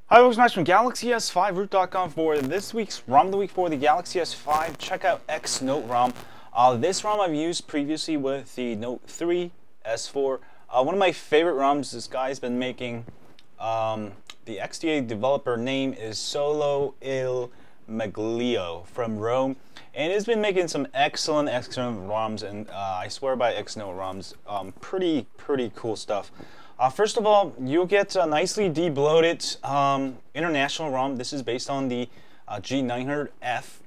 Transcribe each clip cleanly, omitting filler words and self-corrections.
Hi, folks, Max from Galaxy S5 root.com for this week's ROM of the week for the Galaxy S5. Check out X-Note ROM. This ROM I've used previously with the Note 3, S4. One of my favorite ROMs this guy's been making. The XDA developer name is Solo Il Maglio from Rome, and it's been making some excellent ROMs, and I swear by X-Note ROMs. Pretty cool stuff. First of all, you'll get a nicely debloated international ROM. This is based on the G900F.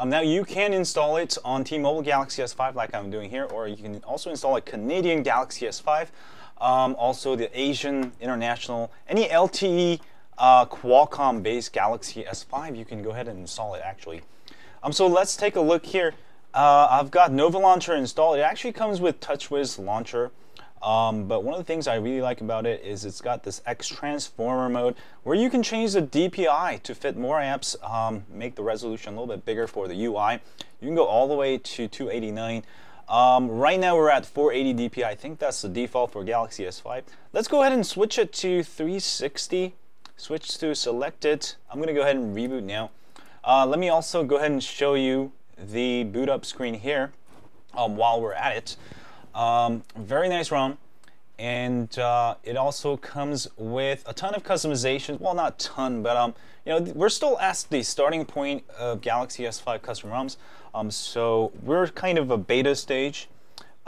Now you can install it on T-Mobile Galaxy S5 like I'm doing here, or you can also install a Canadian Galaxy S5. Also the Asian international, any LTE Qualcomm-based Galaxy S5, you can go ahead and install it actually. So let's take a look here. I've got Nova Launcher installed. It actually comes with TouchWiz Launcher. But one of the things I really like about it is it's got this X Transformer mode where you can change the DPI to fit more apps, make the resolution a little bit bigger for the UI. You can go all the way to 289. Right now we're at 480 DPI. I think that's the default for Galaxy S5. Let's go ahead and switch it to 360. Switch to selected. I'm going to go ahead and reboot now. Let me also go ahead and show you the boot up screen here while we're at it. Very nice ROM, and it also comes with a ton of customizations. Well, not a ton, but you know, we're still at the starting point of Galaxy S5 custom ROMs. So we're kind of a beta stage.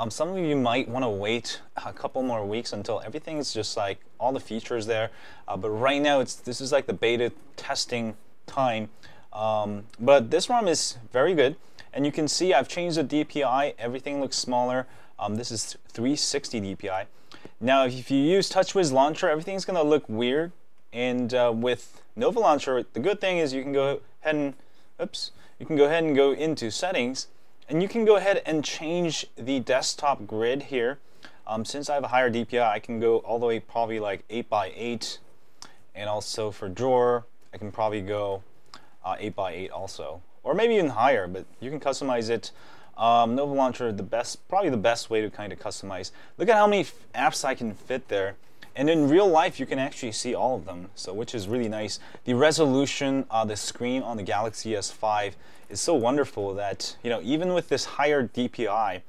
Some of you might want to wait a couple more weeks until everything is just like all the features there. But right now, this is like the beta testing time. But this ROM is very good, and you can see I've changed the DPI. Everything looks smaller. This is 360 DPI. Now, if you use TouchWiz Launcher, everything's going to look weird. And with Nova Launcher, the good thing is you can go ahead and go into settings, and you can go ahead and change the desktop grid here. Since I have a higher DPI, I can go all the way probably like 8x8, and also for drawer, I can probably go 8x8 also, or maybe even higher. But you can customize it. Nova Launcher, probably the best way to kind of customize. Look at how many apps I can fit there, and in real life you can actually see all of them, so which is really nice. The resolution, the screen on the Galaxy S5 is so wonderful that, you know, even with this higher DPI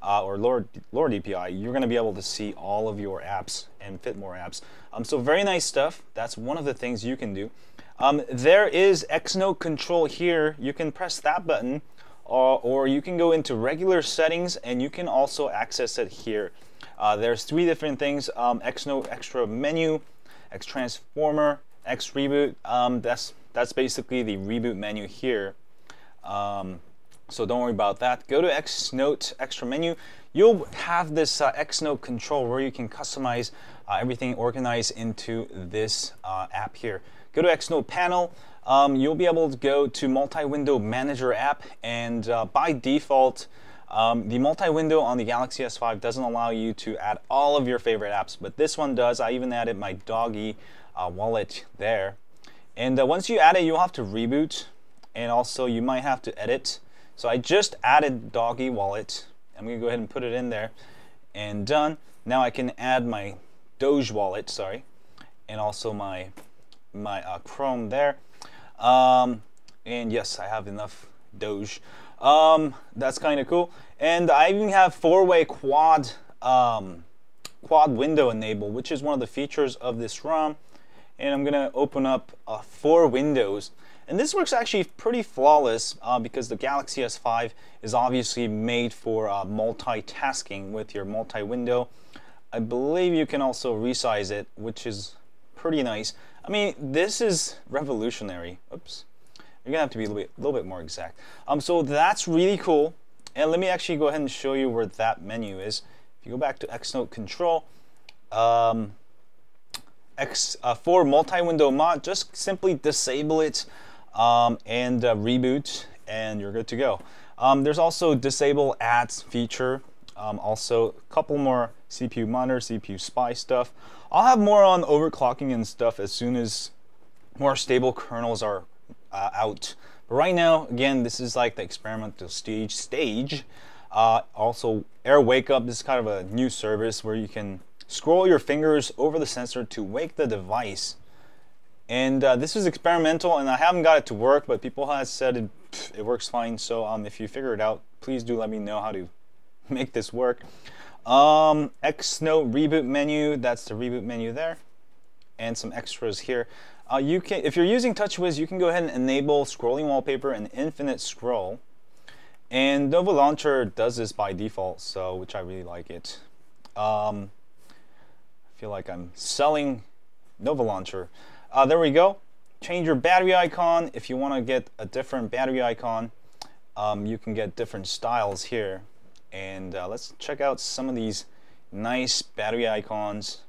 or lower DPI, you're going to be able to see all of your apps and fit more apps. So very nice stuff. That's one of the things you can do. There is X-Note control here. You can press that button. Or you can go into regular settings, and you can also access it here. There's three different things: X-Note Extra Menu, X Transformer, X Reboot. That's basically the reboot menu here. So don't worry about that. Go to X-Note Extra Menu. You'll have this X-Note control where you can customize everything organized into this app here. Go to X-Note Panel. You'll be able to go to Multi-Window Manager app, and by default, the multi-window on the Galaxy S5 doesn't allow you to add all of your favorite apps, but this one does. I even added my doggy wallet there. And once you add it, you'll have to reboot, and also you might have to edit. So I just added doggy wallet. I'm going to go ahead and put it in there, and done. Now I can add my Doge wallet, and also my Chrome there. And yes, I have enough Doge. That's kind of cool. And I even have four-way quad window enabled, which is one of the features of this ROM. And I'm gonna open up 4 windows, and this works actually pretty flawless because the Galaxy S5 is obviously made for multitasking with your multi-window. I believe you can also resize it, which is pretty nice. I mean, this is revolutionary. Oops. You're gonna have to be a little bit more exact. So that's really cool. And let me actually go ahead and show you where that menu is. If you go back to X-Note Control, for multi-window mod, just simply disable it and reboot, and you're good to go. There's also disable ads feature. Also a couple more CPU monitor, CPU spy stuff. I'll have more on overclocking and stuff as soon as more stable kernels are out. But right now, again, this is like the experimental stage. Also, Air Wake Up, this is kind of a new service where you can scroll your fingers over the sensor to wake the device And this is experimental, and I haven't got it to work, but people have said it works fine. So if you figure it out, please do let me know how to make this work. X-Note reboot menu, that's the reboot menu there, and some extras here. You can, if you're using TouchWiz, you can go ahead and enable scrolling wallpaper and infinite scroll. And Nova Launcher does this by default, so which I really like it. I feel like I'm selling Nova Launcher. There we go. Change your battery icon. If you want to get a different battery icon, you can get different styles here. And let's check out some of these nice battery icons.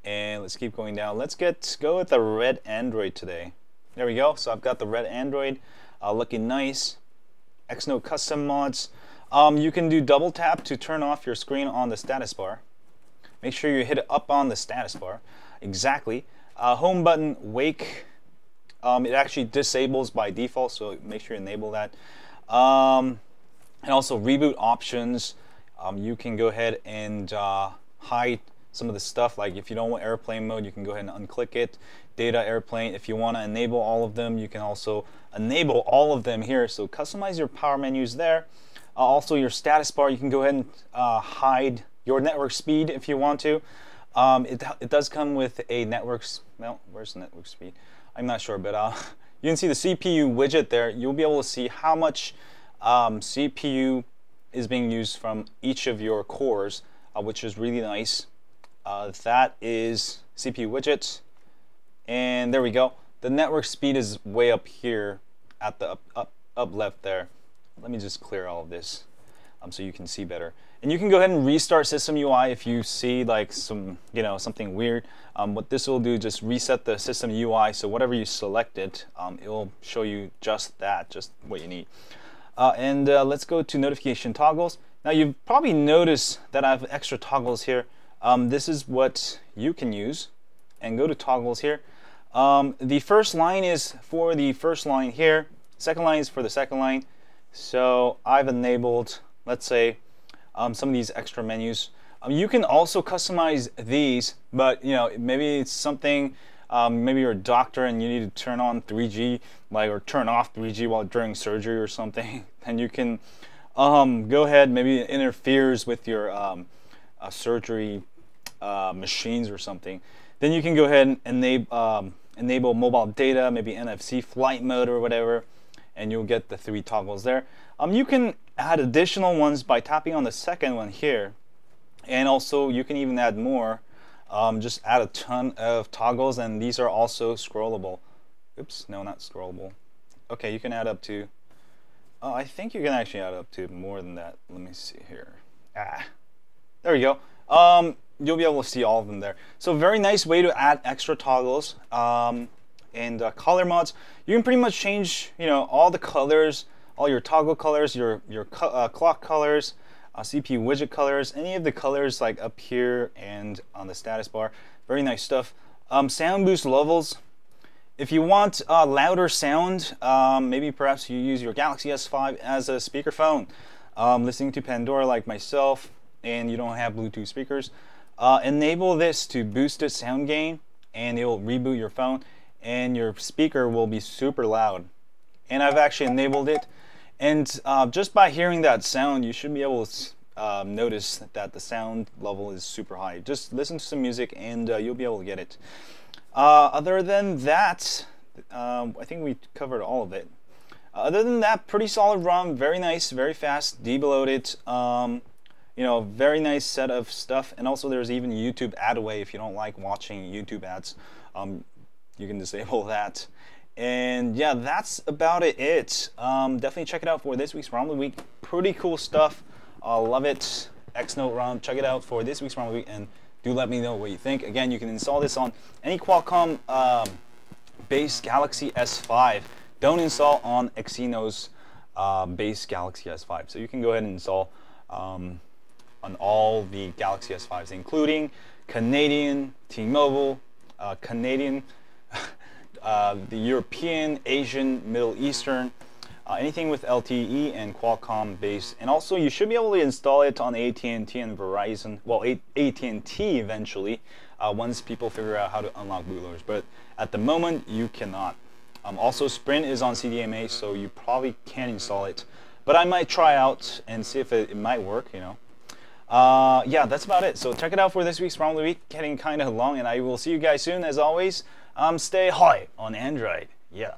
And let's keep going down. Let's go with the red Android today. There we go. So I've got the red Android looking nice. X-Note custom mods. You can do double tap to turn off your screen on the status bar. Make sure you hit it up on the status bar. Exactly. Home button wake. It actually disables by default, so make sure you enable that. And also reboot options. You can go ahead and hide some of the stuff, like if you don't want airplane mode, you can go ahead and unclick it. Data airplane, if you want to enable all of them, you can also enable all of them here. So customize your power menus there. Also your status bar, you can go ahead and hide your network speed if you want to. It does come with a network, well, where's the network speed? I'm not sure, but you can see the CPU widget there. You'll be able to see how much CPU is being used from each of your cores, which is really nice. That is CPU widgets, and there we go. The network speed is way up here at the up left there. Let me just clear all of this so you can see better. And you can go ahead and restart system UI if you see like some, something weird. What this will do, just reset the system UI, so whatever you selected, it will show you just that, just what you need. And let's go to notification toggles. Now you've probably noticed that I have extra toggles here. This is what you can use, and go to toggles here. The first line is for the first line here, second line is for the second line. So I've enabled, let's say, some of these extra menus. You can also customize these, but maybe it's something, maybe you're a doctor and you need to turn on 3G, or turn off 3G while during surgery or something. And you can go ahead, maybe it interferes with your surgery machines or something. Then you can go ahead and enable mobile data, maybe NFC flight mode or whatever, and you'll get the 3 toggles there. You can add additional ones by tapping on the second one here, and also you can even add more. Just add a ton of toggles, and these are also scrollable. Oops, no, not scrollable. Okay, you can add up to, I think you can actually add up to more than that. Let me see here. There we go. You'll be able to see all of them there. So very nice way to add extra toggles. And color mods, you can pretty much change all the colors, all your toggle colors, your clock colors, CPU widget colors, any of the colors like up here and on the status bar. Very nice stuff. Sound boost levels. If you want louder sound, maybe perhaps you use your Galaxy S5 as a speakerphone, listening to Pandora like myself, and you don't have Bluetooth speakers. Enable this to boost the sound gain, and it will reboot your phone, and your speaker will be super loud. And I've actually enabled it, and just by hearing that sound, you should be able to notice that the sound level is super high. Just listen to some music, and you'll be able to get it. Other than that, I think we covered all of it. Other than that, pretty solid ROM, very nice, very fast, debloated. Very nice set of stuff, and also there's even YouTube ad away if you don't like watching YouTube ads. You can disable that. And yeah, that's about it. Definitely check it out for this week's ROM of the week. Pretty cool stuff. Love it. X-Note ROM. Check it out for this week's ROM of the week, and do let me know what you think. Again, you can install this on any Qualcomm based Galaxy S5. Don't install on Exynos based Galaxy S5. So you can go ahead and install on all the Galaxy S5s, including Canadian, T-Mobile, Canadian, the European, Asian, Middle Eastern, anything with LTE and Qualcomm based. And also you should be able to install it on AT&T and Verizon, well, AT&T eventually, once people figure out how to unlock bootloaders. But at the moment, you cannot. Also, Sprint is on CDMA, so you probably can install it. But I might try out and see if it might work, you know. Yeah, that's about it. So check it out for this week's ROM of the Week. Getting kind of long, and I will see you guys soon. As always, stay high on Android. Yeah.